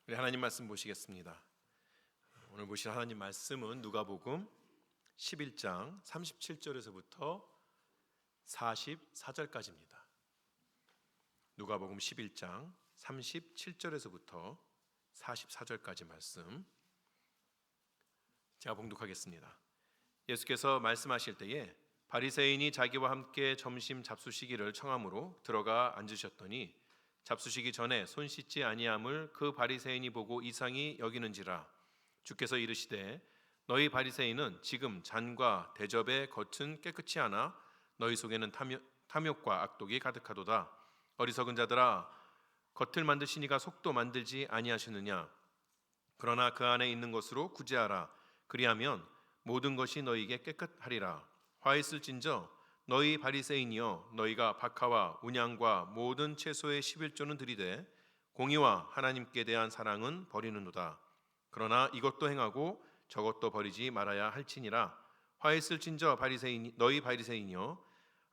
우리 하나님 말씀 보시겠습니다. 오늘 보실 하나님 말씀은 누가복음 11장 37절에서부터 44절까지입니다. 누가복음 11장 37절에서부터 44절까지 말씀 제가 봉독하겠습니다. 예수께서 말씀하실 때에 바리새인이 자기와 함께 점심 잡수시기를 청함으로 들어가 앉으셨더니 잡수시기 전에 손 씻지 아니함을 그 바리새인이 보고 이상히 여기는지라. 주께서 이르시되 너희 바리새인은 지금 잔과 대접의 겉은 깨끗이 하나 너희 속에는 탐욕과 악독이 가득하도다. 어리석은 자들아, 겉을 만드시니가 속도 만들지 아니하시느냐. 그러나 그 안에 있는 것으로 구제하라. 그리하면 모든 것이 너희에게 깨끗하리라. 화 있을진저 너희 바리새인이여, 너희가 박하와 운양과 모든 채소의 11조는 들이되 공의와 하나님께 대한 사랑은 버리는도다. 그러나 이것도 행하고 저것도 버리지 말아야 할지니라. 화 있을진저 너희 바리새인이여,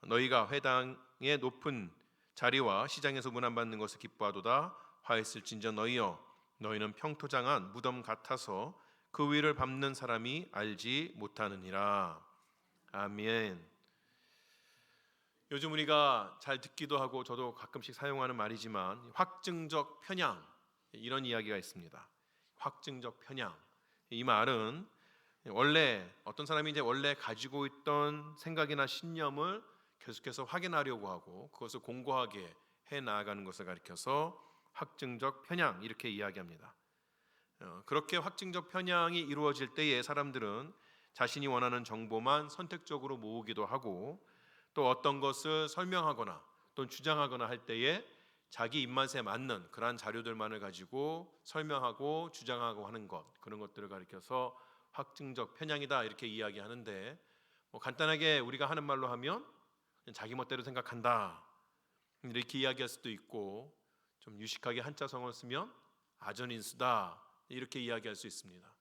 너희가 회당의 높은 자리와 시장에서 문안받는 것을 기뻐하도다. 화 있을진저 너희여, 너희는 평토장한 무덤 같아서 그 위를 밟는 사람이 알지 못하느니라. 아멘. 요즘 우리가 잘 듣기도 하고 저도 가끔씩 사용하는 말이지만 확증적 편향, 이런 이야기가 있습니다. 확증적 편향. 이 말은 원래 어떤 사람이 이제 원래 가지고 있던 생각이나 신념을 계속해서 확인하려고 하고 그것을 공고하게 해 나아가는 것을 가리켜서 확증적 편향, 이렇게 이야기합니다. 그렇게 확증적 편향이 이루어질 때에 사람들은 자신이 원하는 정보만 선택적으로 모으기도 하고, 또 어떤 것을 설명하거나 또는 주장하거나 할 때에 자기 입맛에 맞는 그러한 자료들만을 가지고 설명하고 주장하고 하는 것, 그런 것들을 가리켜서 확증적 편향이다, 이렇게 이야기하는데, 간단하게 우리가 하는 말로 하면 자기 멋대로 생각한다, 이렇게 이야기할 수도 있고, 좀 유식하게 한자성어를 쓰면 아전인수다, 이렇게 이야기할 수 있습니다.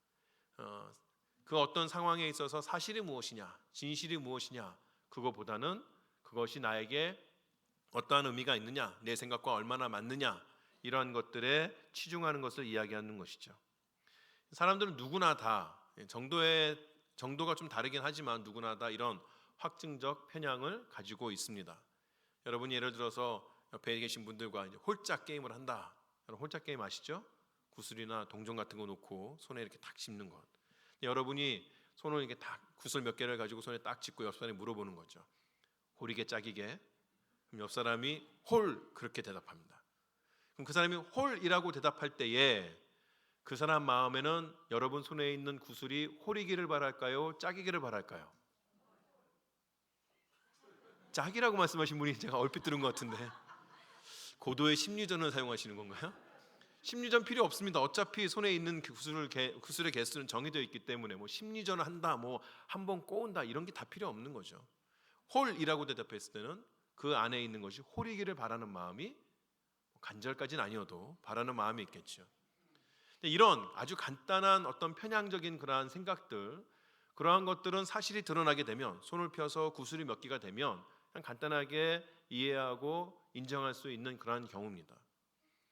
그 어떤 상황에 있어서 사실이 무엇이냐, 진실이 무엇이냐, 그거보다는 그것이 나에게 어떠한 의미가 있느냐, 내 생각과 얼마나 맞느냐, 이러한 것들에 치중하는 것을 이야기하는 것이죠. 사람들은 누구나 다 정도가 좀 다르긴 하지만 누구나 다 이런 확증적 편향을 가지고 있습니다. 여러분이 예를 들어서 옆에 계신 분들과 이제 홀짝 게임을 한다. 여러분 홀짝 게임 아시죠? 구슬이나 동전 같은 거 놓고 손에 이렇게 탁 짚는 것. 여러분이 손을 이렇게 딱 구슬 몇 개를 가지고 손에 딱 짚고 옆 사람이 물어보는 거죠. 홀이게 짝이게. 그럼 옆 사람이 홀, 그렇게 대답합니다. 그럼 그 사람이 홀이라고 대답할 때에 그 사람 마음에는 여러분 손에 있는 구슬이 홀이기를 바랄까요, 짝이기를 바랄까요? 짝이라고 말씀하신 분이 제가 얼핏 들은 것 같은데, 고도의 심리전을 사용하시는 건가요? 심리전 필요 없습니다. 어차피 손에 있는 구슬의 개수는 정해져 있기 때문에 심리전을 한다, 한 번 꼬은다, 이런 게 다 필요 없는 거죠. 홀이라고 대답했을 때는 그 안에 있는 것이 홀이기를 바라는 마음이, 간절까지는 아니어도 바라는 마음이 있겠죠. 이런 아주 간단한 어떤 편향적인 그러한 생각들, 그러한 것들은 사실이 드러나게 되면, 손을 펴서 구슬이 몇 개가 되면 그냥 간단하게 이해하고 인정할 수 있는 그러한 경우입니다.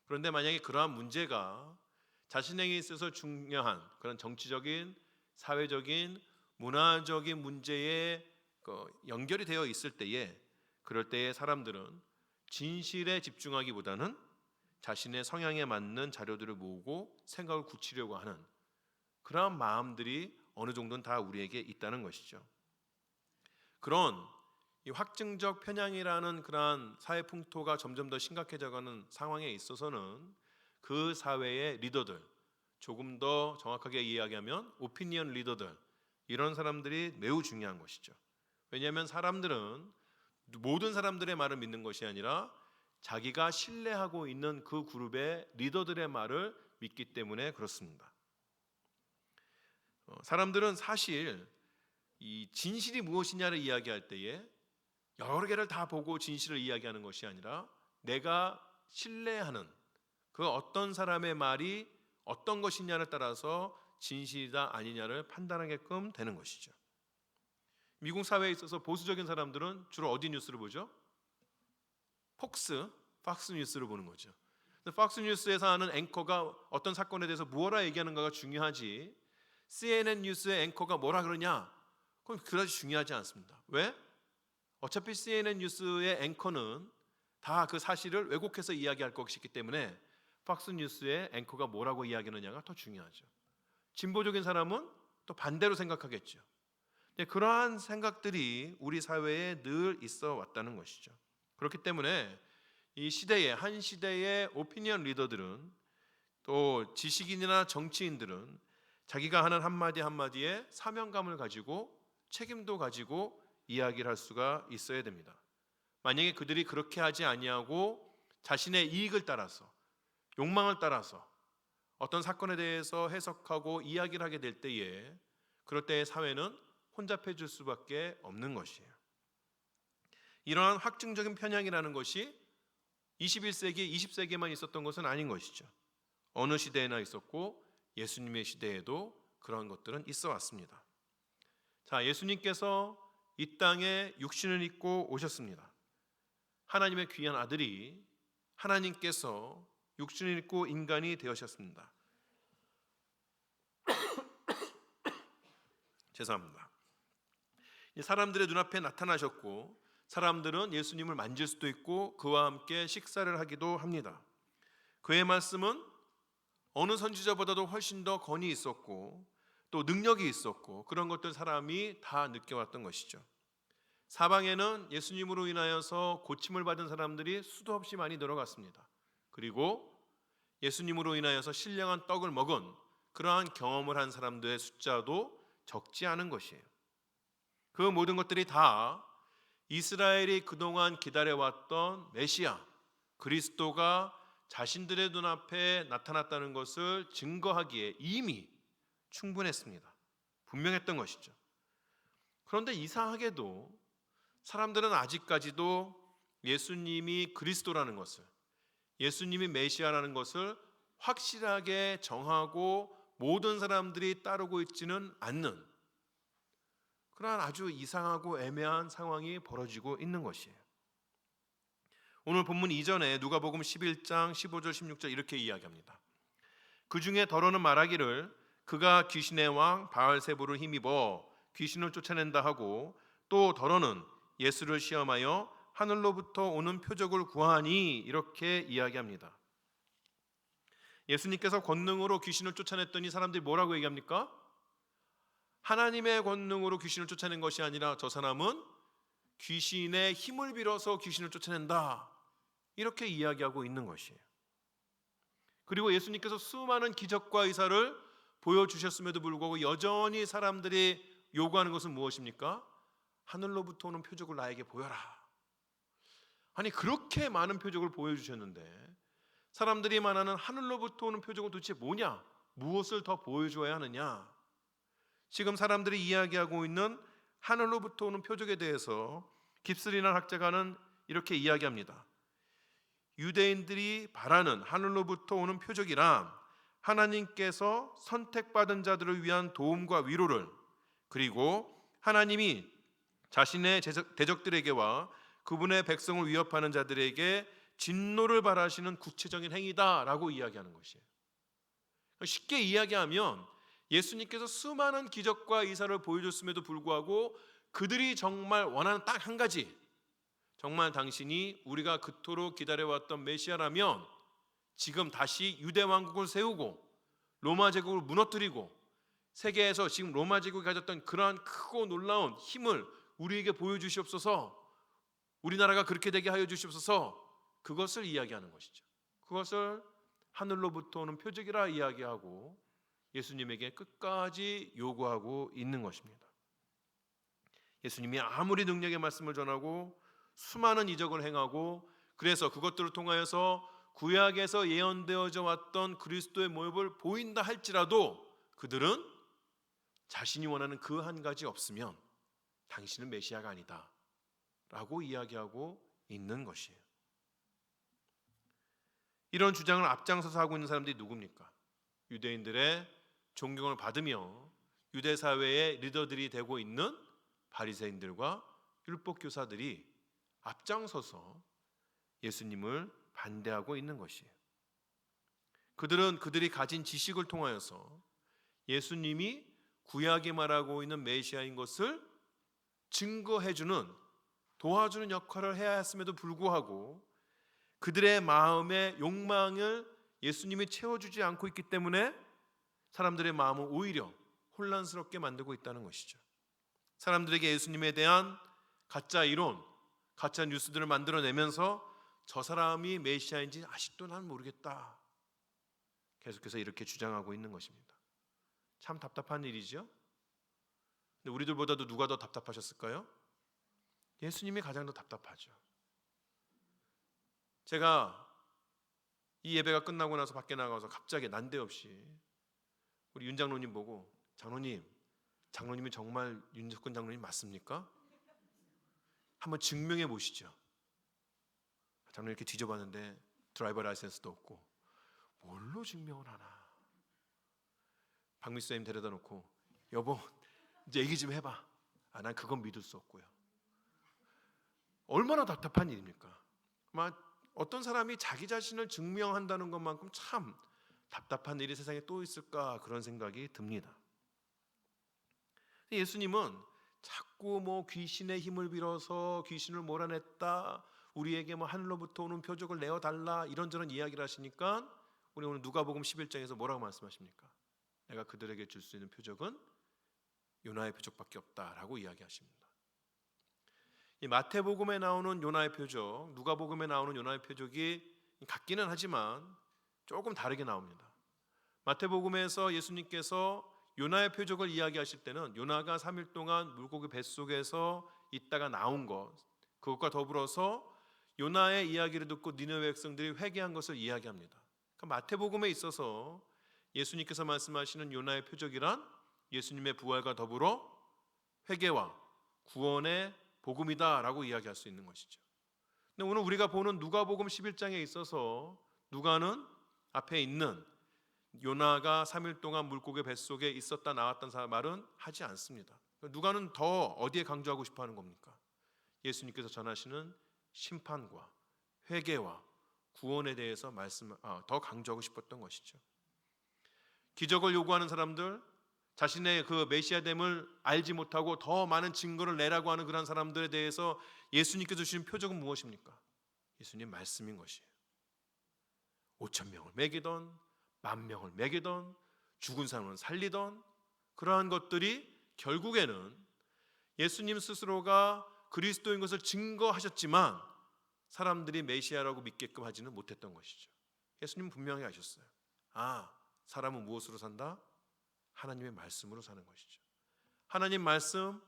그런데 만약에 그러한 문제가 자신에게 있어서 중요한 그런 정치적인, 사회적인, 문화적인 문제에 연결이 되어 있을 때에, 그럴 때에 사람들은 진실에 집중하기보다는 자신의 성향에 맞는 자료들을 모으고 생각을 굳히려고 하는 그러한 마음들이 어느 정도는 다 우리에게 있다는 것이죠. 그런 이 확증적 편향이라는 그러한 사회 풍토가 점점 더 심각해져가는 상황에 있어서는 그 사회의 리더들, 조금 더 정확하게 이야기하면 오피니언 리더들, 이런 사람들이 매우 중요한 것이죠. 왜냐하면 사람들은 모든 사람들의 말을 믿는 것이 아니라 자기가 신뢰하고 있는 그 그룹의 리더들의 말을 믿기 때문에 그렇습니다. 사람들은 사실 이 진실이 무엇이냐를 이야기할 때에 여러 개를 다 보고 진실을 이야기하는 것이 아니라 내가 신뢰하는 그 어떤 사람의 말이 어떤 것이냐를 따라서 진실이다 아니냐를 판단하게끔 되는 것이죠. 미국 사회에 있어서 보수적인 사람들은 주로 어디 뉴스를 보죠? 폭스 뉴스를 보는 거죠. 팍스뉴스에서 하는 앵커가 어떤 사건에 대해서 무엇라 얘기하는가가 중요하지, CNN 뉴스의 앵커가 뭐라 그러냐, 그건 그다지 중요하지 않습니다. 왜? 어차피 CNN 뉴스의 앵커는 다 그 사실을 왜곡해서 이야기할 것이기 때문에 팍스뉴스의 앵커가 뭐라고 이야기하느냐가 더 중요하죠. 진보적인 사람은 또 반대로 생각하겠죠. 그러한 생각들이 우리 사회에 늘 있어 왔다는 것이죠. 그렇기 때문에 이 시대에, 한 시대의 오피니언 리더들은, 또 지식인이나 정치인들은 자기가 하는 한마디 한마디에 사명감을 가지고 책임도 가지고 이야기를 할 수가 있어야 됩니다. 만약에 그들이 그렇게 하지 아니하고 자신의 이익을 따라서, 욕망을 따라서 어떤 사건에 대해서 해석하고 이야기를 하게 될 때에, 그럴 때의 사회는 혼잡해질 수밖에 없는 것이에요. 이러한 확증적인 편향이라는 것이 21세기, 20세기에만 있었던 것은 아닌 것이죠. 어느 시대에나 있었고 예수님의 시대에도 그러한 것들은 있어 왔습니다. 자, 예수님께서 이 땅에 육신을 입고 오셨습니다. 하나님의 귀한 아들이, 하나님께서 육신을 입고 인간이 되으셨습니다. 죄송합니다. 사람들의 눈앞에 나타나셨고, 사람들은 예수님을 만질 수도 있고 그와 함께 식사를 하기도 합니다. 그의 말씀은 어느 선지자보다도 훨씬 더 권위 있었고 또 능력이 있었고, 그런 것들 사람이 다 느껴왔던 것이죠. 사방에는 예수님으로 인하여서 고침을 받은 사람들이 수도 없이 많이 늘어갔습니다. 그리고 예수님으로 인하여서 신령한 떡을 먹은 그러한 경험을 한 사람들의 숫자도 적지 않은 것이에요. 그 모든 것들이 다 이스라엘이 그동안 기다려왔던 메시아 그리스도가 자신들의 눈앞에 나타났다는 것을 증거하기에 이미 충분했습니다. 분명했던 것이죠. 그런데 이상하게도 사람들은 아직까지도 예수님이 그리스도라는 것을, 예수님이 메시아라는 것을 확실하게 정하고 모든 사람들이 따르고 있지는 않는 그러한 아주 이상하고 애매한 상황이 벌어지고 있는 것이에요. 오늘 본문 이전에 누가복음 11장 15절 16절 이렇게 이야기합니다. 그 중에 더러는 말하기를 그가 귀신의 왕 바알세불을 힘입어 귀신을 쫓아낸다 하고, 또 더러는 예수를 시험하여 하늘로부터 오는 표적을 구하니, 이렇게 이야기합니다. 예수님께서 권능으로 귀신을 쫓아냈더니 사람들이 뭐라고 얘기합니까? 하나님의 권능으로 귀신을 쫓아낸 것이 아니라 저 사람은 귀신의 힘을 빌어서 귀신을 쫓아낸다, 이렇게 이야기하고 있는 것이에요. 그리고 예수님께서 수많은 기적과 의사를 보여주셨음에도 불구하고 여전히 사람들이 요구하는 것은 무엇입니까? 하늘로부터 오는 표적을 나에게 보여라. 아니, 그렇게 많은 표적을 보여주셨는데 사람들이 말하는 하늘로부터 오는 표적은 도대체 뭐냐? 무엇을 더 보여줘야 하느냐? 지금 사람들이 이야기하고 있는 하늘로부터 오는 표적에 대해서 깁스리나 학자가는 이렇게 이야기합니다. 유대인들이 바라는 하늘로부터 오는 표적이란 하나님께서 선택받은 자들을 위한 도움과 위로를, 그리고 하나님이 자신의 대적들에게와 그분의 백성을 위협하는 자들에게 진노를 바라시는 구체적인 행위다라고 이야기하는 것이에요. 쉽게 이야기하면 예수님께서 수많은 기적과 이사를 보여줬음에도 불구하고 그들이 정말 원하는 딱 한 가지, 정말 당신이 우리가 그토록 기다려왔던 메시아라면 지금 다시 유대 왕국을 세우고 로마 제국을 무너뜨리고 세계에서 지금 로마 제국이 가졌던 그러한 크고 놀라운 힘을 우리에게 보여주시옵소서, 우리나라가 그렇게 되게 하여 주시옵소서, 그것을 이야기하는 것이죠. 그것을 하늘로부터 오는 표적이라 이야기하고 예수님에게 끝까지 요구하고 있는 것입니다. 예수님이 아무리 능력의 말씀을 전하고 수많은 이적을 행하고, 그래서 그것들을 통하여서 구약에서 예언되어져 왔던 그리스도의 모습을 보인다 할지라도 그들은 자신이 원하는 그 한 가지 없으면 당신은 메시아가 아니다 라고 이야기하고 있는 것이에요. 이런 주장을 앞장서서 하고 있는 사람들이 누굽니까? 유대인들의 존경을 받으며 유대 사회의 리더들이 되고 있는 바리새인들과 율법 교사들이 앞장서서 예수님을 반대하고 있는 것이에요. 그들은 그들이 가진 지식을 통하여서 예수님이 구약에 말하고 있는 메시아인 것을 증거해주는, 도와주는 역할을 해야 했음에도 불구하고 그들의 마음의 욕망을 예수님이 채워주지 않고 있기 때문에 사람들의 마음을 오히려 혼란스럽게 만들고 있다는 것이죠. 사람들에게 예수님에 대한 가짜 이론, 가짜 뉴스들을 만들어내면서 저 사람이 메시아인지 아직도 난 모르겠다, 계속해서 이렇게 주장하고 있는 것입니다. 참 답답한 일이죠. 근데 우리들보다도 누가 더 답답하셨을까요? 예수님이 가장 더 답답하죠. 제가 이 예배가 끝나고 나서 밖에 나가서 갑자기 난데없이 우리 윤 장로님 보고, 장로님이 정말 윤석근 장로님 맞습니까? 한번 증명해 보시죠. 장로님 이렇게 뒤져봤는데 드라이버 라이센스도 없고 뭘로 증명을 하나. 박미수님 데려다 놓고 여보 이제 얘기 좀 해봐. 난 그건 믿을 수 없고요. 얼마나 답답한 일입니까? 어떤 사람이 자기 자신을 증명한다는 것만큼 참 답답한 일이 세상에 또 있을까, 그런 생각이 듭니다. 예수님은 자꾸 귀신의 힘을 빌어서 귀신을 몰아냈다, 우리에게 하늘로부터 오는 표적을 내어달라, 이런저런 이야기를 하시니까 우리 오늘 누가복음 11장에서 뭐라고 말씀하십니까? 내가 그들에게 줄 수 있는 표적은 요나의 표적밖에 없다라고 이야기하십니다. 이 마태복음에 나오는 요나의 표적, 누가복음에 나오는 요나의 표적이 같기는 하지만 조금 다르게 나옵니다. 마태복음에서 예수님께서 요나의 표적을 이야기하실 때는 요나가 3일 동안 물고기 뱃속에서 있다가 나온 것, 그것과 더불어서 요나의 이야기를 듣고 니느웨 백성들이 회개한 것을 이야기합니다. 그러니까 마태복음에 있어서 예수님께서 말씀하시는 요나의 표적이란 예수님의 부활과 더불어 회개와 구원의 복음이다라고 이야기할 수 있는 것이죠. 근데 오늘 우리가 보는 누가복음 11장에 있어서 누가는 앞에 있는 요나가 3일 동안 물고기 뱃속에 있었다 나왔다는 말은 하지 않습니다. 누가는 더 어디에 강조하고 싶어 하는 겁니까? 예수님께서 전하시는 심판과 회개와 구원에 대해서 더 강조하고 싶었던 것이죠. 기적을 요구하는 사람들, 자신의 그 메시아됨을 알지 못하고 더 많은 증거를 내라고 하는 그런 사람들에 대해서 예수님께서 주신 표적은 무엇입니까? 예수님 말씀인 것이에요. 5,000명을 먹이던, 10,000명을 먹이던, 죽은 사람을 살리던 그러한 것들이 결국에는 예수님 스스로가 그리스도인 것을 증거하셨지만 사람들이 메시아라고 믿게끔 하지는 못했던 것이죠. 예수님은 분명히 하셨어요. 사람은 무엇으로 산다? 하나님의 말씀으로 사는 것이죠. 하나님 말씀,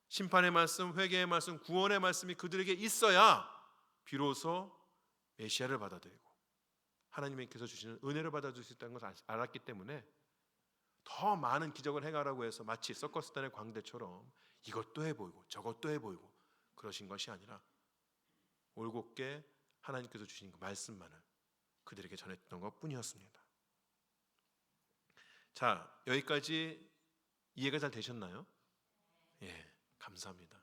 심판의 말씀, 회개의 말씀, 구원의 말씀이 그들에게 있어야 비로소 메시아를 받아들이고 하나님께서 주시는 은혜를 받아줄 수 있다는 것을 알았기 때문에 더 많은 기적을 행하라고 해서 마치 서커스단의 광대처럼 이것도 해보이고 저것도 해보이고 그러신 것이 아니라 올곧게 하나님께서 주신 그 말씀만을 그들에게 전했던 것뿐이었습니다. 자, 여기까지 이해가 잘 되셨나요? 예, 감사합니다.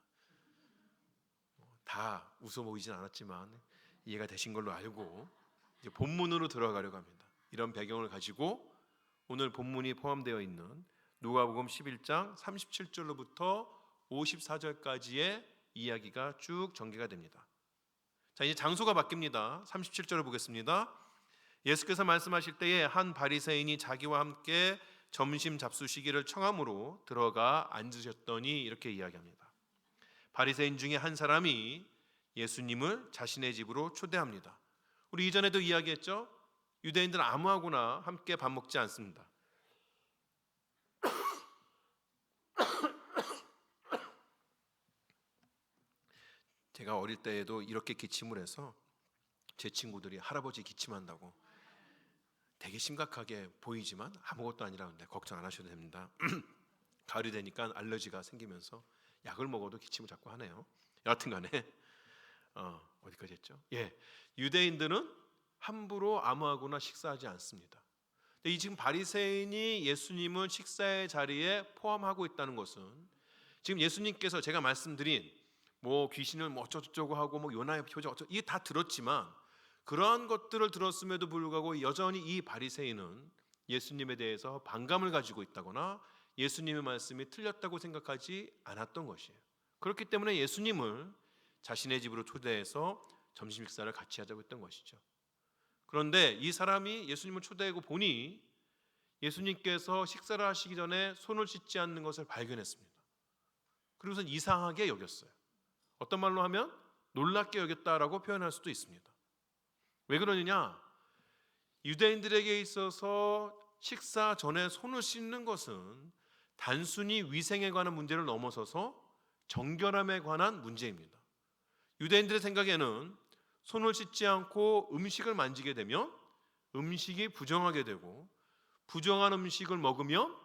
다 웃어 보이진 않았지만 이해가 되신 걸로 알고 이제 본문으로 들어가려고 합니다. 이런 배경을 가지고 오늘 본문이 포함되어 있는 누가복음 11장 37절로부터 54절까지의 이야기가 쭉 전개가 됩니다. 자, 이제 장소가 바뀝니다. 37절을 보겠습니다. 예수께서 말씀하실 때에 한 바리새인이 자기와 함께 점심 잡수시기를 청함으로 들어가 앉으셨더니 이렇게 이야기합니다. 바리새인 중에 한 사람이 예수님을 자신의 집으로 초대합니다. 우리 이전에도 이야기했죠. 유대인들은 아무하고나 함께 밥 먹지 않습니다. 제가 어릴 때에도 이렇게 기침을 해서 제 친구들이 할아버지 기침한다고 되게 심각하게 보이지만 아무것도 아니라는데 걱정 안 하셔도 됩니다. 가을이 되니까 알러지가 생기면서 약을 먹어도 기침을 자꾸 하네요. 여하튼간에 어디까지 했죠? 유대인들은 함부로 아무하고나 식사하지 않습니다. 근데 이 지금 바리새인이 예수님을 식사의 자리에 포함하고 있다는 것은 지금 예수님께서 제가 말씀드린 귀신을 어쩌고저쩌고 하고 요나의 표적 이게 다 들었지만 그러한 것들을 들었음에도 불구하고 여전히 이 바리새인은 예수님에 대해서 반감을 가지고 있다거나 예수님의 말씀이 틀렸다고 생각하지 않았던 것이에요. 그렇기 때문에 예수님을 자신의 집으로 초대해서 점심 식사를 같이 하자고 했던 것이죠. 그런데 이 사람이 예수님을 초대하고 보니 예수님께서 식사를 하시기 전에 손을 씻지 않는 것을 발견했습니다. 그리고선 이상하게 여겼어요. 어떤 말로 하면 놀랍게 여겼다라고 표현할 수도 있습니다. 왜 그러느냐? 유대인들에게 있어서 식사 전에 손을 씻는 것은 단순히 위생에 관한 문제를 넘어서서 정결함에 관한 문제입니다. 유대인들의 생각에는 손을 씻지 않고 음식을 만지게 되면 음식이 부정하게 되고, 부정한 음식을 먹으면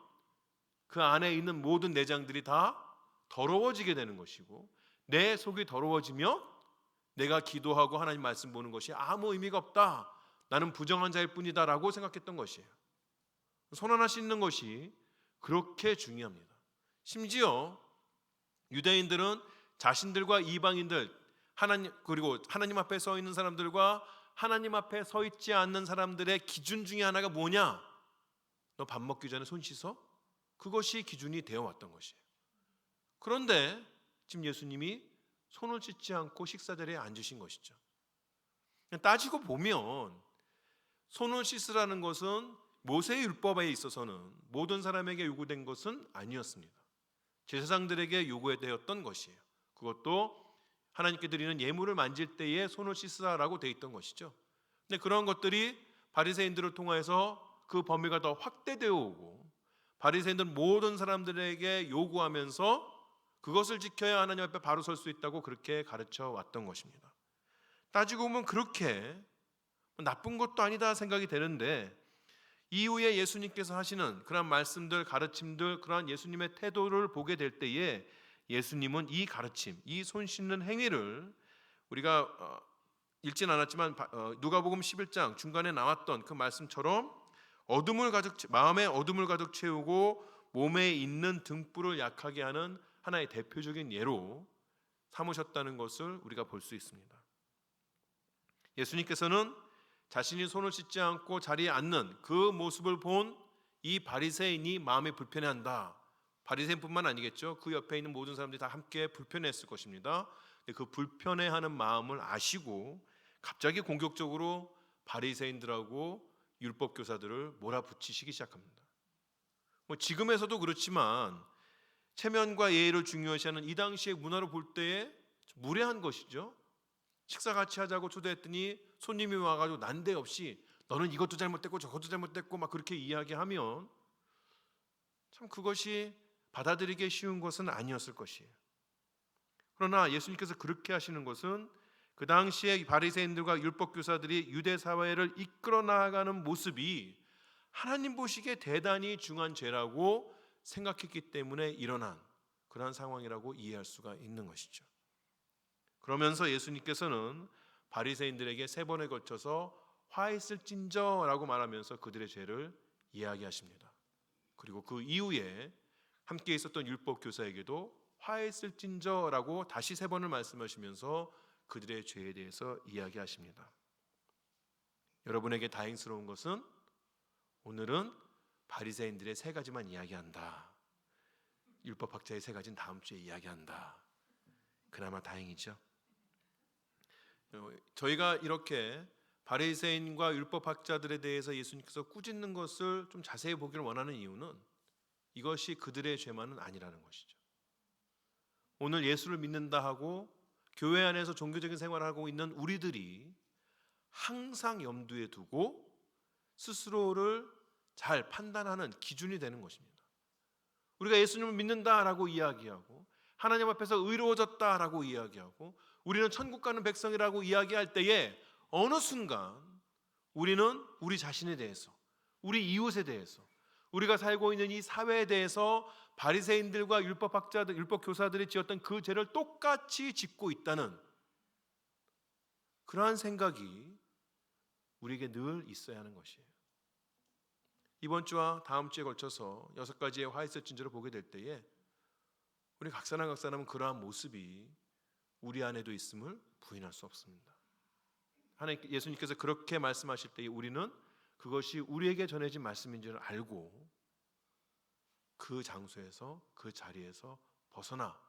그 안에 있는 모든 내장들이 다 더러워지게 되는 것이고, 내 속이 더러워지면 내가 기도하고 하나님 말씀 보는 것이 아무 의미가 없다, 나는 부정한 자일 뿐이다 라고 생각했던 것이에요. 손 하나 씻는 것이 그렇게 중요합니다. 심지어 유대인들은 자신들과 이방인들, 그리고 하나님 앞에 서 있는 사람들과 하나님 앞에 서 있지 않는 사람들의 기준 중에 하나가 뭐냐? 너 밥 먹기 전에 손 씻어? 그것이 기준이 되어 왔던 것이에요. 그런데 지금 예수님이 손을 씻지 않고 식사 자리에 앉으신 것이죠. 따지고 보면 손을 씻으라는 것은 모세의 율법에 있어서는 모든 사람에게 요구된 것은 아니었습니다. 제사장들에게 요구되었던 것이에요. 그것도 하나님께 드리는 예물을 만질 때에 손을 씻으라고 되어 있던 것이죠. 근데 그런 것들이 바리새인들을 통해서 그 범위가 더 확대되어 오고, 바리새인들은 모든 사람들에게 요구하면서 그것을 지켜야 하나님 앞에 바로 설 수 있다고 그렇게 가르쳐 왔던 것입니다. 따지고 보면 그렇게 나쁜 것도 아니다 생각이 되는데, 이후에 예수님께서 하시는 그런 말씀들, 가르침들, 그러한 예수님의 태도를 보게 될 때에 예수님은 이 가르침, 이 손 씻는 행위를 우리가 읽진 않았지만 누가복음 11장 중간에 나왔던 그 말씀처럼 마음에 어둠을 가득 채우고 몸에 있는 등불을 약하게 하는 하나의 대표적인 예로 삼으셨다는 것을 우리가 볼 수 있습니다. 예수님께서는 자신이 손을 씻지 않고 자리에 앉는 그 모습을 본 이 바리새인이 마음에 불편해한다. 바리새인뿐만 아니겠죠. 그 옆에 있는 모든 사람들이 다 함께 불편했을 것입니다. 그 불편해하는 마음을 아시고 갑자기 공격적으로 바리새인들하고 율법 교사들을 몰아붙이시기 시작합니다. 지금에서도 그렇지만 체면과 예의를 중요시하는 이 당시의 문화로 볼 때에 무례한 것이죠. 식사 같이 하자고 초대했더니 손님이 와가지고 난데없이 너는 이것도 잘못됐고 저것도 잘못됐고 막 그렇게 이야기하면 참 그것이 받아들이기 쉬운 것은 아니었을 것이에요. 그러나 예수님께서 그렇게 하시는 것은 그 당시에 바리새인들과 율법 교사들이 유대 사회를 이끌어 나가는 모습이 하나님 보시기에 대단히 중한 죄라고 생각했기 때문에 일어난 그러한 상황이라고 이해할 수가 있는 것이죠. 그러면서 예수님께서는 바리새인들에게 3번에 걸쳐서 화했을진저라고 말하면서 그들의 죄를 이야기하십니다. 그리고 그 이후에 함께 있었던 율법 교사에게도 화했을진저라고 다시 3번을 말씀하시면서 그들의 죄에 대해서 이야기하십니다. 여러분에게 다행스러운 것은 오늘은 바리새인들의 3가지만 이야기한다. 율법학자의 3가지는 다음 주에 이야기한다. 그나마 다행이죠. 저희가 이렇게 바리새인과 율법학자들에 대해서 예수님께서 꾸짖는 것을 좀 자세히 보기를 원하는 이유는 이것이 그들의 죄만은 아니라는 것이죠. 오늘 예수를 믿는다 하고 교회 안에서 종교적인 생활을 하고 있는 우리들이 항상 염두에 두고 스스로를 잘 판단하는 기준이 되는 것입니다. 우리가 예수님을 믿는다라고 이야기하고 하나님 앞에서 의로워졌다라고 이야기하고 우리는 천국 가는 백성이라고 이야기할 때에 어느 순간 우리는 우리 자신에 대해서, 우리 이웃에 대해서, 우리가 살고 있는 이 사회에 대해서 바리새인들과 율법학자들, 율법교사들이 지었던 그 죄를 똑같이 짓고 있다는 그러한 생각이 우리에게 늘 있어야 하는 것이에요. 이번 주와 다음 주에 걸쳐서 6가지의 화이트 진저를 보게 될 때에 우리 각 사람은 그러한 모습이 우리 안에도 있음을 부인할 수 없습니다. 예수님께서 그렇게 말씀하실 때 우리는 그것이 우리에게 전해진 말씀인 줄 알고 그 장소에서 그 자리에서 벗어나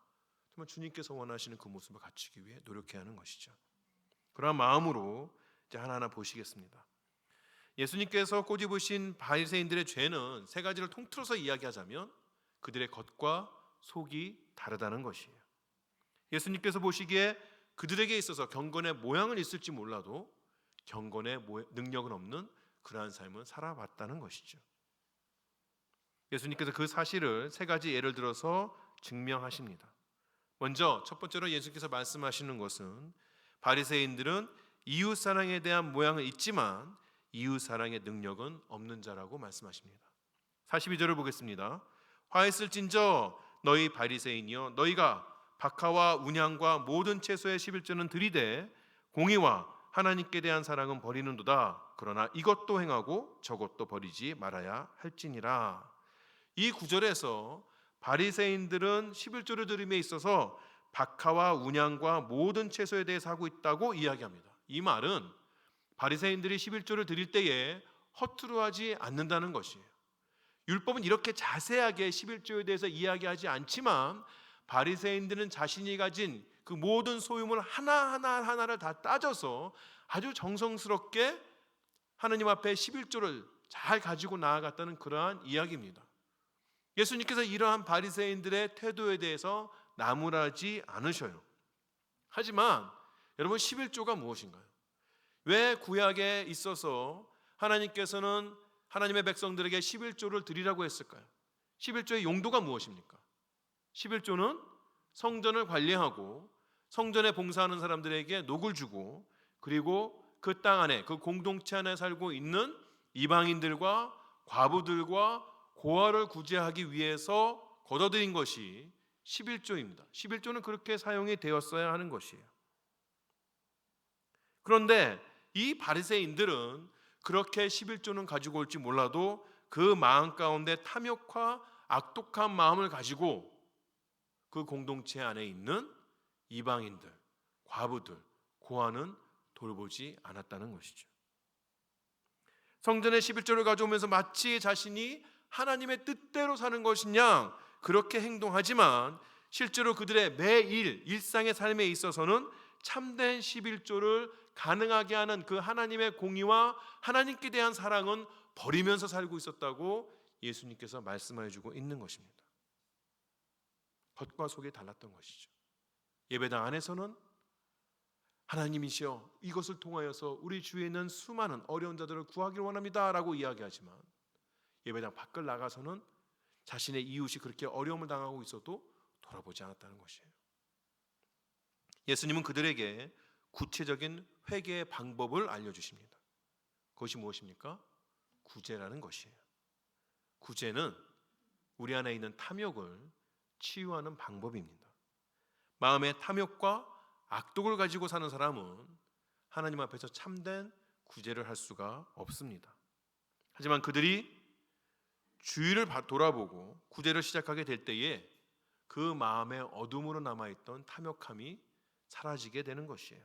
정말 주님께서 원하시는 그 모습을 갖추기 위해 노력해야 하는 것이죠. 그러한 마음으로 이제 하나하나 보시겠습니다. 예수님께서 꼬집으신 바리새인들의 죄는 세 가지를 통틀어서 이야기하자면 그들의 겉과 속이 다르다는 것이에요. 예수님께서 보시기에 그들에게 있어서 경건의 모양은 있을지 몰라도 경건의 능력은 없는 그러한 삶을 살아왔다는 것이죠. 예수님께서 그 사실을 세 가지 예를 들어서 증명하십니다. 먼저 첫 번째로 예수님께서 말씀하시는 것은 바리새인들은 이웃 사랑에 대한 모양은 있지만 이웃 사랑의 능력은 없는 자라고 말씀하십니다. 42절을 보겠습니다. 화했을진저 너희 바리새인이여 너희가 박하와 운향과 모든 채소의 11조는 들이되 공의와 하나님께 대한 사랑은 버리는도다. 그러나 이것도 행하고 저것도 버리지 말아야 할지니라. 이 구절에서 바리새인들은 11조를 드림에 있어서 박하와 운향과 모든 채소에 대해서 하고 있다고 이야기합니다. 이 말은 바리새인들이 11조를 드릴 때에 허투루 하지 않는다는 것이에요. 율법은 이렇게 자세하게 11조에 대해서 이야기하지 않지만 바리새인들은 자신이 가진 그 모든 소유물 하나를 다 따져서 아주 정성스럽게 하나님 앞에 11조를 잘 가지고 나아갔다는 그러한 이야기입니다. 예수님께서 이러한 바리새인들의 태도에 대해서 나무라지 않으셔요. 하지만 여러분 11조가 무엇인가요? 왜 구약에 있어서 하나님께서는 하나님의 백성들에게 11조를 드리라고 했을까요? 11조의 용도가 무엇입니까? 11조는 성전을 관리하고 성전에 봉사하는 사람들에게 녹을 주고 그리고 그 땅 안에 그 공동체 안에 살고 있는 이방인들과 과부들과 고아를 구제하기 위해서 걷어들인 것이 11조입니다. 11조는 그렇게 사용이 되었어야 하는 것이에요. 그런데 이 바리새인들은 그렇게 11조는 가지고 올지 몰라도 그 마음 가운데 탐욕과 악독한 마음을 가지고 그 공동체 안에 있는 이방인들, 과부들, 고아는 돌보지 않았다는 것이죠. 성전에 11조를 가져오면서 마치 자신이 하나님의 뜻대로 사는 것이냐 그렇게 행동하지만 실제로 그들의 매일 일상의 삶에 있어서는 참된 11조를 가능하게 하는 그 하나님의 공의와 하나님께 대한 사랑은 버리면서 살고 있었다고 예수님께서 말씀해 주고 있는 것입니다. 겉과 속이 달랐던 것이죠. 예배당 안에서는 하나님이시여 이것을 통하여서 우리 주위에 있는 수많은 어려운 자들을 구하기를 원합니다 라고 이야기하지만 예배당 밖을 나가서는 자신의 이웃이 그렇게 어려움을 당하고 있어도 돌아보지 않았다는 것이에요. 예수님은 그들에게 구체적인 회개의 방법을 알려주십니다. 그것이 무엇입니까? 구제라는 것이에요. 구제는 우리 안에 있는 탐욕을 치유하는 방법입니다. 마음의 탐욕과 악독을 가지고 사는 사람은 하나님 앞에서 참된 구제를 할 수가 없습니다. 하지만 그들이 주의를 돌아보고 구제를 시작하게 될 때에 그 마음의 어둠으로 남아있던 탐욕함이 사라지게 되는 것이에요.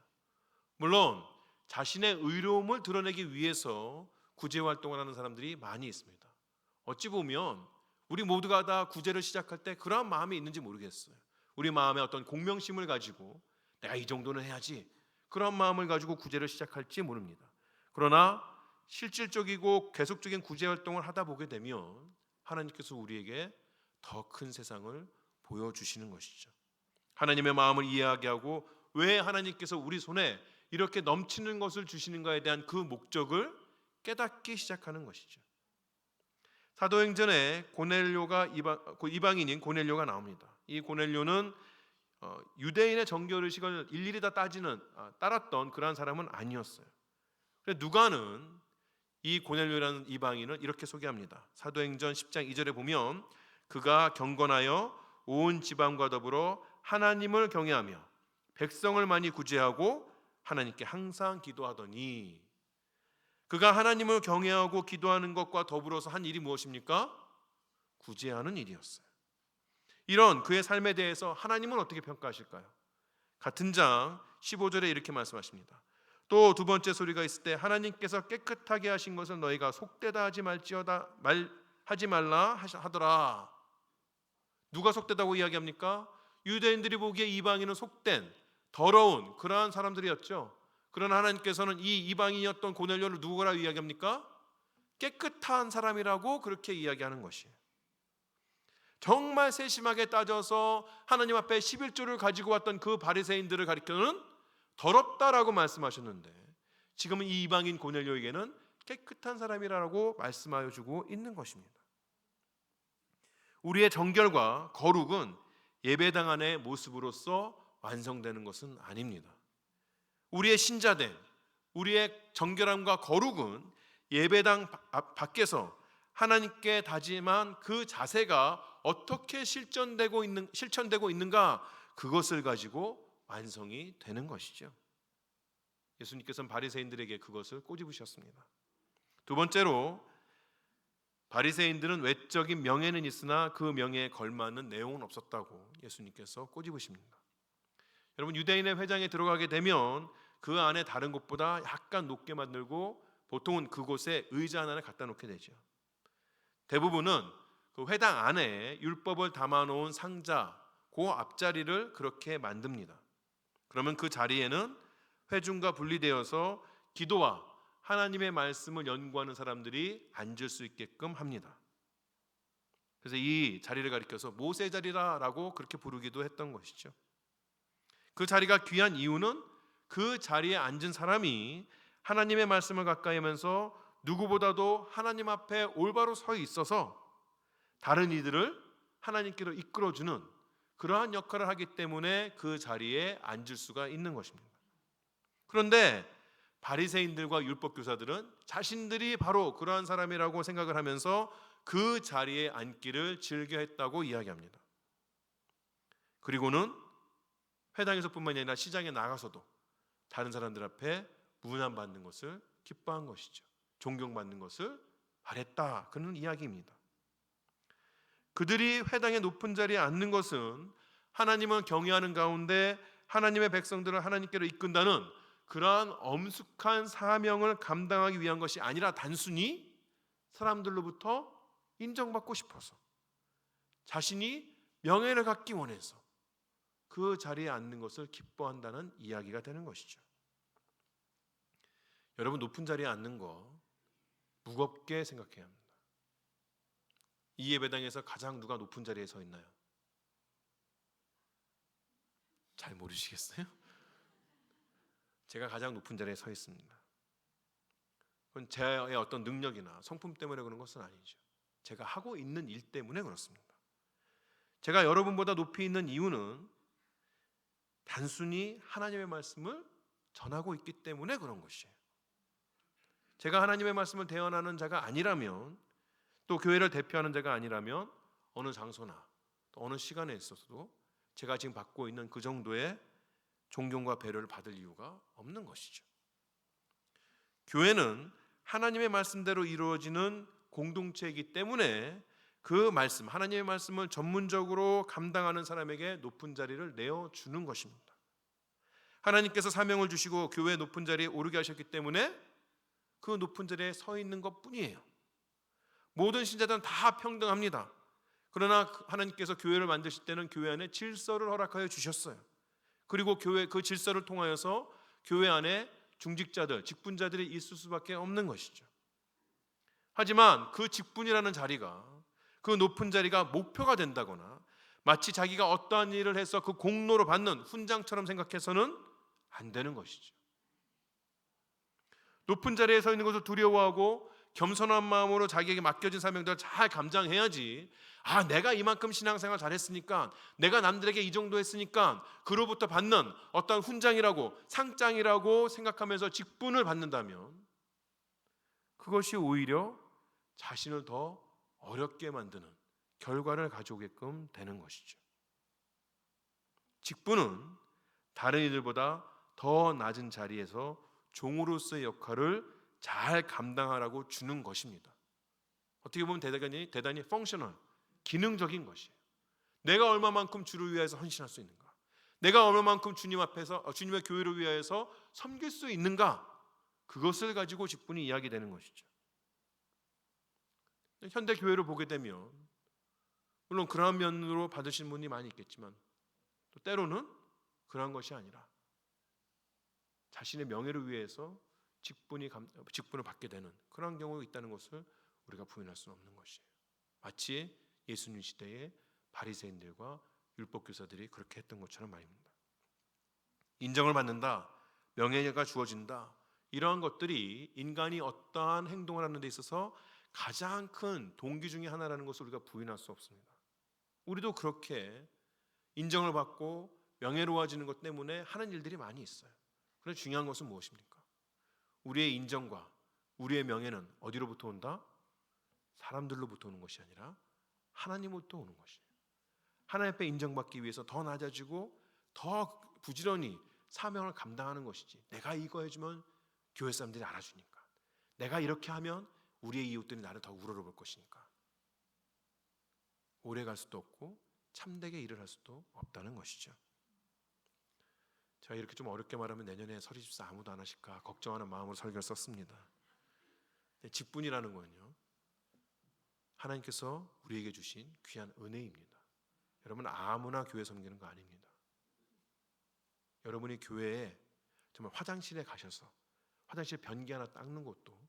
물론 자신의 의로움을 드러내기 위해서 구제 활동을 하는 사람들이 많이 있습니다. 어찌 보면 우리 모두가 다 구제를 시작할 때 그러한 마음이 있는지 모르겠어요. 우리 마음에 어떤 공명심을 가지고 내가 이 정도는 해야지 그런 마음을 가지고 구제를 시작할지 모릅니다. 그러나 실질적이고 계속적인 구제 활동을 하다 보게 되면 하나님께서 우리에게 더 큰 세상을 보여주시는 것이죠. 하나님의 마음을 이해하게 하고 왜 하나님께서 우리 손에 이렇게 넘치는 것을 주시는가에 대한 그 목적을 깨닫기 시작하는 것이죠. 사도행전에 고넬료가 이방인인 고넬료가 나옵니다. 이 고넬료는 유대인의 정결 의식을 일일이 다 따랐던 그러한 사람은 아니었어요. 누가는 이 고넬료라는 이방인을 이렇게 소개합니다. 사도행전 10장 2절에 보면 그가 경건하여 온 지방과 더불어 하나님을 경외하며 백성을 많이 구제하고 하나님께 항상 기도하더니, 그가 하나님을 경외하고 기도하는 것과 더불어서 한 일이 무엇입니까? 구제하는 일이었어요. 이런 그의 삶에 대해서 하나님은 어떻게 평가하실까요? 같은 장 15절에 이렇게 말씀하십니다. 또 두 번째 소리가 있을 때 하나님께서 깨끗하게 하신 것을 너희가 속되다 하지 말라 하더라. 누가 속되다고 이야기합니까? 유대인들이 보기에 이방인은 속된 더러운 그러한 사람들이었죠. 그러나 하나님께서는 이 이방인이었던 고넬료를 누구라 이야기합니까? 깨끗한 사람이라고 그렇게 이야기하는 것이에요. 정말 세심하게 따져서 하나님 앞에 11조를 가지고 왔던 그 바리새인들을 가리켜는 더럽다라고 말씀하셨는데, 지금은 이 이방인 고넬료에게는 깨끗한 사람이라고 말씀하여 주고 있는 것입니다. 우리의 정결과 거룩은 예배당 안의 모습으로서 완성되는 것은 아닙니다. 우리의 신자됨, 우리의 정결함과 거룩은 예배당 밖에서 하나님께 다짐한 그 자세가 어떻게 실천되고 있는가, 그것을 가지고 완성이 되는 것이죠. 예수님께서는 바리새인들에게 그것을 꼬집으셨습니다. 두 번째로, 바리새인들은 외적인 명예는 있으나 그 명예에 걸맞는 내용은 없었다고 예수님께서 꼬집으십니다. 여러분, 유대인의 회당에 들어가게 되면 그 안에 다른 곳보다 약간 높게 만들고 보통은 그곳에 의자 하나를 갖다 놓게 되죠. 대부분은 그 회당 안에 율법을 담아놓은 상자, 그 앞자리를 그렇게 만듭니다. 그러면 그 자리에는 회중과 분리되어서 기도와 하나님의 말씀을 연구하는 사람들이 앉을 수 있게끔 합니다. 그래서 이 자리를 가리켜서 모세 자리라고 그렇게 부르기도 했던 것이죠. 그 자리가 귀한 이유는 그 자리에 앉은 사람이 하나님의 말씀을 가까이 하면서 누구보다도 하나님 앞에 올바로 서 있어서 다른 이들을 하나님께로 이끌어주는 그러한 역할을 하기 때문에 그 자리에 앉을 수가 있는 것입니다. 그런데 바리새인들과 율법교사들은 자신들이 바로 그러한 사람이라고 생각을 하면서 그 자리에 앉기를 즐겨했다고 이야기합니다. 그리고는 회당에서뿐만이 아니라 시장에 나가서도 다른 사람들 앞에 문안받는 것을 기뻐한 것이죠. 존경받는 것을 바랬다, 그런 이야기입니다. 그들이 회당의 높은 자리에 앉는 것은 하나님을 경외하는 가운데 하나님의 백성들을 하나님께로 이끈다는 그러한 엄숙한 사명을 감당하기 위한 것이 아니라 단순히 사람들로부터 인정받고 싶어서, 자신이 명예를 갖기 원해서 그 자리에 앉는 것을 기뻐한다는 이야기가 되는 것이죠. 여러분, 높은 자리에 앉는 거 무겁게 생각해야 합니다. 이 예배당에서 가장 누가 높은 자리에 서 있나요? 잘 모르시겠어요? 제가 가장 높은 자리에 서 있습니다. 그건 제 어떤 능력이나 성품 때문에 그런 것은 아니죠. 제가 하고 있는 일 때문에 그렇습니다. 제가 여러분보다 높이 있는 이유는 단순히 하나님의 말씀을 전하고 있기 때문에 그런 것이에요. 제가 하나님의 말씀을 대언하는 자가 아니라면, 또 교회를 대표하는 자가 아니라면 어느 장소나 또 어느 시간에 있어서도 제가 지금 받고 있는 그 정도의 존경과 배려를 받을 이유가 없는 것이죠. 교회는 하나님의 말씀대로 이루어지는 공동체이기 때문에 그 말씀, 하나님의 말씀을 전문적으로 감당하는 사람에게 높은 자리를 내어주는 것입니다. 하나님께서 사명을 주시고 교회의 높은 자리에 오르게 하셨기 때문에 그 높은 자리에 서 있는 것뿐이에요. 모든 신자들은 다 평등합니다. 그러나 하나님께서 교회를 만드실 때는 교회 안에 질서를 허락하여 주셨어요. 그리고 교회 그 질서를 통하여서 교회 안에 중직자들, 직분자들이 있을 수밖에 없는 것이죠. 하지만 그 직분이라는 자리가, 그 높은 자리가 목표가 된다거나 마치 자기가 어떠한 일을 해서 그 공로로 받는 훈장처럼 생각해서는 안 되는 것이죠. 높은 자리에 서 있는 것을 두려워하고 겸손한 마음으로 자기에게 맡겨진 사명들을 잘 감당해야지, 내가 이만큼 신앙생활 잘했으니까, 내가 남들에게 이 정도 했으니까 그로부터 받는 어떤 훈장이라고, 상장이라고 생각하면서 직분을 받는다면 그것이 오히려 자신을 더 어렵게 만드는 결과를 가져오게끔 되는 것이죠. 직분은 다른 이들보다 더 낮은 자리에서 종으로서의 역할을 잘 감당하라고 주는 것입니다. 어떻게 보면 대단히 펑셔널, 기능적인 것이에요. 내가 얼마만큼 주를 위해서 헌신할 수 있는가, 내가 얼마만큼 주님 앞에서 주님의 교회를 위하여서 섬길 수 있는가? 그것을 가지고 직분이 이야기되는 것이죠. 현대 교회를 보게 되면 물론 그러한 면으로 받으신 분이 많이 있겠지만 또 때로는 그러한 것이 아니라 자신의 명예를 위해서 직분을 받게 되는 그런 경우가 있다는 것을 우리가 부인할 수는 없는 것이에요. 마치 예수님 시대의 바리새인들과 율법교사들이 그렇게 했던 것처럼 말입니다. 인정을 받는다, 명예가 주어진다, 이러한 것들이 인간이 어떠한 행동을 하는 데 있어서 가장 큰 동기 중에 하나라는 것을 우리가 부인할 수 없습니다. 우리도 그렇게 인정을 받고 명예로워지는 것 때문에 하는 일들이 많이 있어요. 그런데 중요한 것은 무엇입니까? 우리의 인정과 우리의 명예는 어디로부터 온다? 사람들로부터 오는 것이 아니라 하나님으로부터 오는 것이에요. 하나님 앞에 인정받기 위해서 더 낮아지고 더 부지런히 사명을 감당하는 것이지, 내가 이거 해주면 교회 사람들이 알아주니까, 내가 이렇게 하면 우리의 이웃들이 나를 더 우러러볼 것이니까 오래 갈 수도 없고 참되게 일을 할 수도 없다는 것이죠. 제가 이렇게 좀 어렵게 말하면 내년에 설립집사 아무도 안 하실까 걱정하는 마음으로 설교를 썼습니다. 직분이라는 거는요, 하나님께서 우리에게 주신 귀한 은혜입니다. 여러분, 아무나 교회 섬기는 거 아닙니다. 여러분이 교회에 정말 화장실에 가셔서 화장실 변기 하나 닦는 것도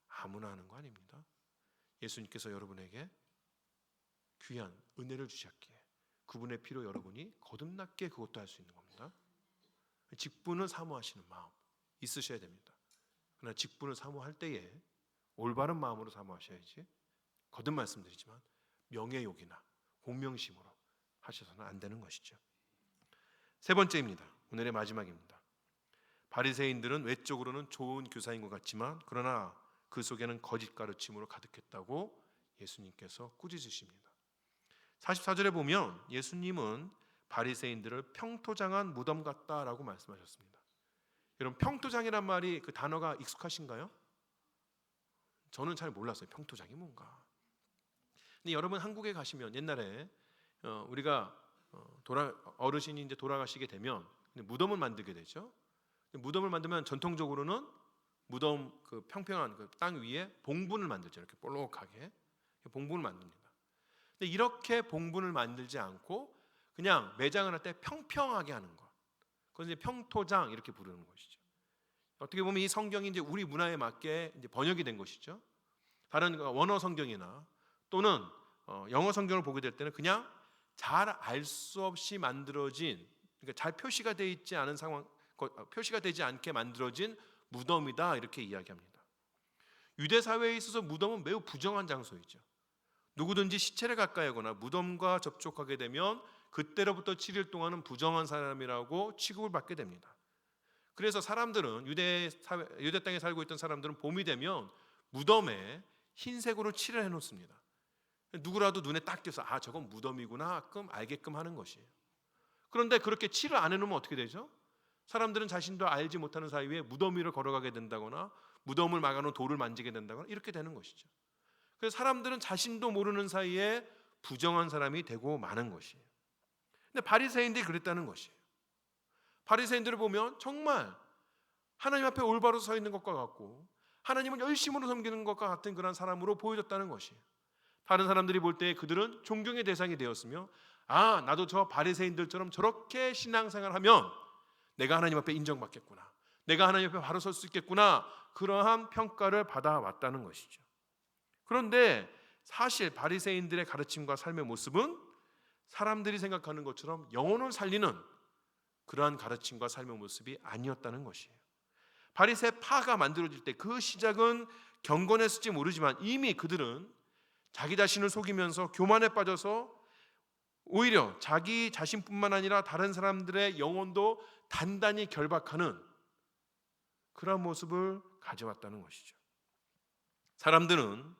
아무나 하는 거 아닙니다. 예수님께서 여러분에게 귀한 은혜를 주셨기에 그분의 피로 여러분이 거듭났기에 그것도 할 수 있는 겁니다. 직분을 사모하시는 마음 있으셔야 됩니다. 그러나 직분을 사모할 때에 올바른 마음으로 사모하셔야지, 거듭 말씀드리지만 명예욕이나 공명심으로 하셔서는 안 되는 것이죠. 세 번째입니다. 오늘의 마지막입니다. 바리새인들은 외적으로는 좋은 교사인 것 같지만 그러나 그 속에는 거짓 가르침으로 가득했다고 예수님께서 꾸짖으십니다. 44절에 보면 예수님은 바리새인들을 평토장한 무덤 같다라고 말씀하셨습니다. 여러분, 평토장이란 말이 그 단어가 익숙하신가요? 저는 잘 몰랐어요. 평토장이 뭔가. 근데 여러분, 한국에 가시면 옛날에 우리가 어르신이 이제 돌아가시게 되면 무덤을 만들게 되죠. 무덤을 만들면 전통적으로는 무덤 그 평평한 그 땅 위에 봉분을 만들죠. 이렇게 볼록하게 봉분을 만듭니다. 근데 이렇게 봉분을 만들지 않고 그냥 매장을 할 때 평평하게 하는 것, 그건 이제 평토장 이렇게 부르는 것이죠. 어떻게 보면 이 성경이 이제 우리 문화에 맞게 이제 번역이 된 것이죠. 다른 원어 성경이나 또는 영어 성경을 보게 될 때는 그냥 잘 알 수 없이 만들어진, 그러니까 잘 표시가 되어 있지 않은 상황, 표시가 되지 않게 만들어진 무덤이다 이렇게 이야기합니다. 유대 사회에 있어서 무덤은 매우 부정한 장소이죠. 누구든지 시체를 가까이 하거나 무덤과 접촉하게 되면 그때로부터 7일 동안은 부정한 사람이라고 취급을 받게 됩니다. 그래서 사람들은 유대 땅에 살고 있던 사람들은 봄이 되면 무덤에 흰색으로 칠을 해놓습니다. 누구라도 눈에 딱 띄어서 아, 저건 무덤이구나 알게끔 하는 것이에요. 그런데 그렇게 칠을 안 해놓으면 어떻게 되죠? 사람들은 자신도 알지 못하는 사이에 무덤 위를 걸어가게 된다거나 무덤을 막아놓은 돌을 만지게 된다거나 이렇게 되는 것이죠. 그래서 사람들은 자신도 모르는 사이에 부정한 사람이 되고 마는 것이에요. 근데 바리새인들이 그랬다는 것이에요. 바리새인들을 보면 정말 하나님 앞에 올바로 서 있는 것과 같고 하나님을 열심으로 섬기는 것과 같은 그런 사람으로 보여졌다는 것이에요. 다른 사람들이 볼 때 그들은 존경의 대상이 되었으며, 아, 나도 저 바리새인들처럼 저렇게 신앙생활하면 내가 하나님 앞에 인정받겠구나, 내가 하나님 앞에 바로 설 수 있겠구나, 그러한 평가를 받아왔다는 것이죠. 그런데 사실 바리새인들의 가르침과 삶의 모습은 사람들이 생각하는 것처럼 영혼을 살리는 그러한 가르침과 삶의 모습이 아니었다는 것이에요. 바리새파가 만들어질 때 그 시작은 경건했을지 모르지만 이미 그들은 자기 자신을 속이면서 교만에 빠져서 오히려 자기 자신뿐만 아니라 다른 사람들의 영혼도 단단히 결박하는 그런 모습을 가져왔다는 것이죠. 사람들은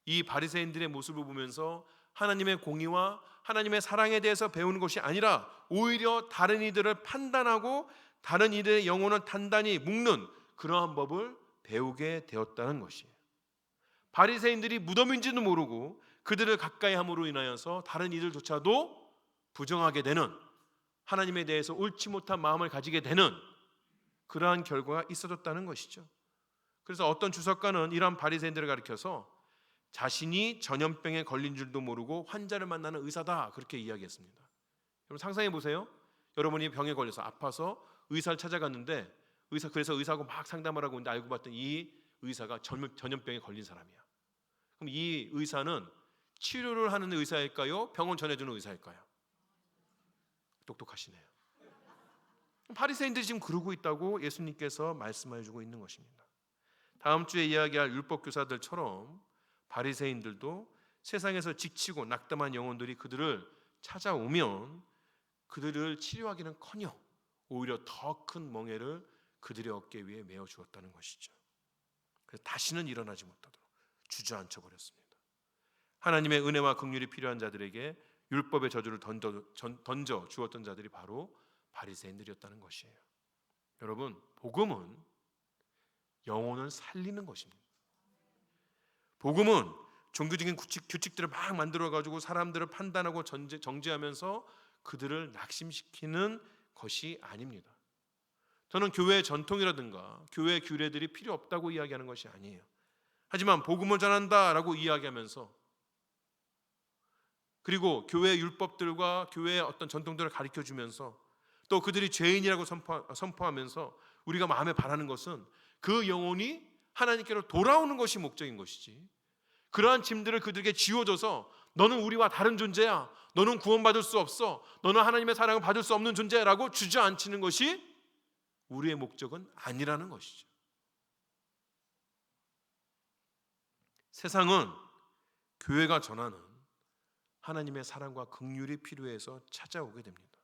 이 바리새인들의 모습을 보면서 하나님의 공의와 하나님의 사랑에 대해서 배우는 것이 아니라 오히려 다른 이들을 판단하고 다른 이들의 영혼을 단단히 묶는 그러한 법을 배우게 되었다는 것이에요. 바리새인들이 무덤인지도 모르고 그들을 가까이 함으로 인하여서 다른 이들조차도 부정하게 되는 하나님에 대해서 옳지 못한 마음을 가지게 되는 그러한 결과가 있어졌다는 것이죠. 그래서 어떤 주석가는 이러한 바리새인들을 가리켜서 자신이 전염병에 걸린 줄도 모르고 환자를 만나는 의사다, 그렇게 이야기했습니다. 여러분 상상해 보세요. 여러분이 병에 걸려서 아파서 의사를 찾아갔는데 그래서 의사하고 막 상담을 하고 있는데 알고 봤더니 이 의사가 전염병에 걸린 사람이야. 그럼 이 의사는 치료를 하는 의사일까요? 병원 전해주는 의사일까요? 똑똑하시네요. 바리새인들이 지금 그러고 있다고 예수님께서 말씀해 주고 있는 것입니다. 다음 주에 이야기할 율법 교사들처럼 바리새인들도 세상에서 지치고 낙담한 영혼들이 그들을 찾아오면 그들을 치료하기는커녕 오히려 더 큰 멍에를 그들의 어깨 위에 메어 주었다는 것이죠. 그래서 다시는 일어나지 못하도록 주저앉혀 버렸습니다. 하나님의 은혜와 긍휼이 필요한 자들에게 율법의 저주를 던져 주었던 자들이 바로 바리새인들이었다는 것이에요. 여러분, 복음은 영혼을 살리는 것입니다. 복음은 종교적인 규칙들을 막 만들어가지고 사람들을 판단하고 정죄하면서 그들을 낙심시키는 것이 아닙니다. 저는 교회의 전통이라든가 교회의 규례들이 필요 없다고 이야기하는 것이 아니에요. 하지만 복음을 전한다라고 이야기하면서 그리고 교회의 율법들과 교회의 어떤 전통들을 가르쳐주면서 또 그들이 죄인이라고 선포하면서 우리가 마음에 바라는 것은 그 영혼이 하나님께로 돌아오는 것이 목적인 것이지, 그러한 짐들을 그들에게 지워줘서 너는 우리와 다른 존재야, 너는 구원받을 수 없어, 너는 하나님의 사랑을 받을 수 없는 존재라고 주저앉히는 것이 우리의 목적은 아니라는 것이죠. 세상은 교회가 전하는 하나님의 사랑과 긍휼이 필요해서 찾아오게 됩니다.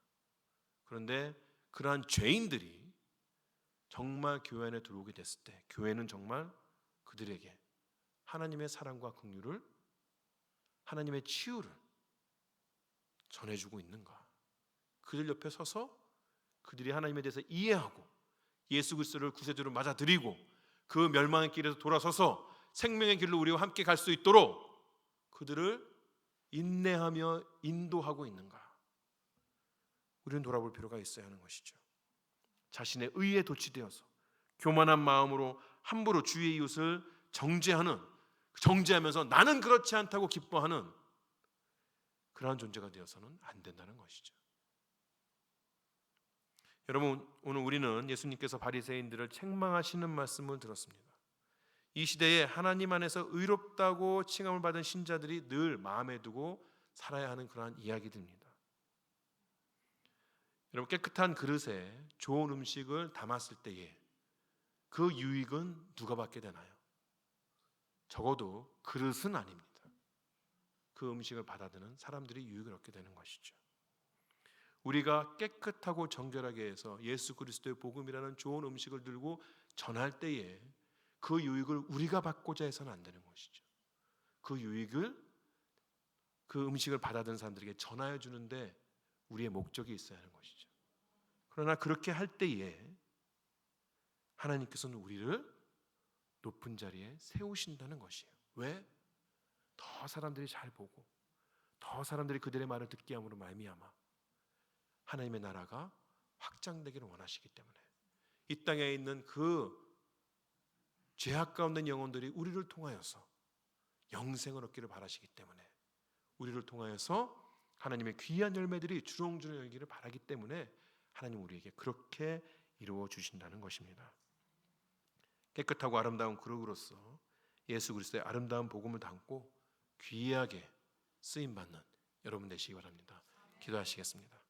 그런데 그러한 죄인들이 정말 교회 안에 들어오게 됐을 때 교회는 정말 그들에게 하나님의 사랑과 긍휼을, 하나님의 치유를 전해주고 있는가? 그들 옆에 서서 그들이 하나님에 대해서 이해하고 예수 그리스도를 구세주로 맞아들이고 그 멸망의 길에서 돌아서서 생명의 길로 우리와 함께 갈 수 있도록 그들을 인내하며 인도하고 있는가? 우리는 돌아볼 필요가 있어야 하는 것이죠. 자신의 의에 도취되어서 교만한 마음으로 함부로 주의 이웃을 정죄하면서 나는 그렇지 않다고 기뻐하는 그러한 존재가 되어서는 안 된다는 것이죠. 여러분, 오늘 우리는 예수님께서 바리새인들을 책망하시는 말씀을 들었습니다. 이 시대에 하나님 안에서 의롭다고 칭함을 받은 신자들이 늘 마음에 두고 살아야 하는 그러한 이야기들입니다. 여러분, 깨끗한 그릇에 좋은 음식을 담았을 때에 그 유익은 누가 받게 되나요? 적어도 그릇은 아닙니다. 그 음식을 받아드는 사람들이 유익을 얻게 되는 것이죠. 우리가 깨끗하고 정결하게 해서 예수 그리스도의 복음이라는 좋은 음식을 들고 전할 때에 그 유익을 우리가 받고자 해서는 안 되는 것이죠. 그 유익을, 그 음식을 받아든 사람들에게 전하여 주는데 우리의 목적이 있어야 하는 것이죠. 그러나 그렇게 할 때에 하나님께서는 우리를 높은 자리에 세우신다는 것이에요. 왜? 더 사람들이 잘 보고 더 사람들이 그들의 말을 듣게 함으로 말미암아 하나님의 나라가 확장되기를 원하시기 때문에 이 땅에 있는 그 죄악 가운데 있는 영혼들이 우리를 통하여서 영생을 얻기를 바라시기 때문에 우리를 통하여서 하나님의 귀한 열매들이 주렁주렁 열기를 바라기 때문에 하나님 우리에게 그렇게 이루어 주신다는 것입니다. 깨끗하고 아름다운 그릇으로서 예수 그리스도의 아름다운 복음을 담고 귀하게 쓰임받는 여러분 되시기 바랍니다. 기도하시겠습니다.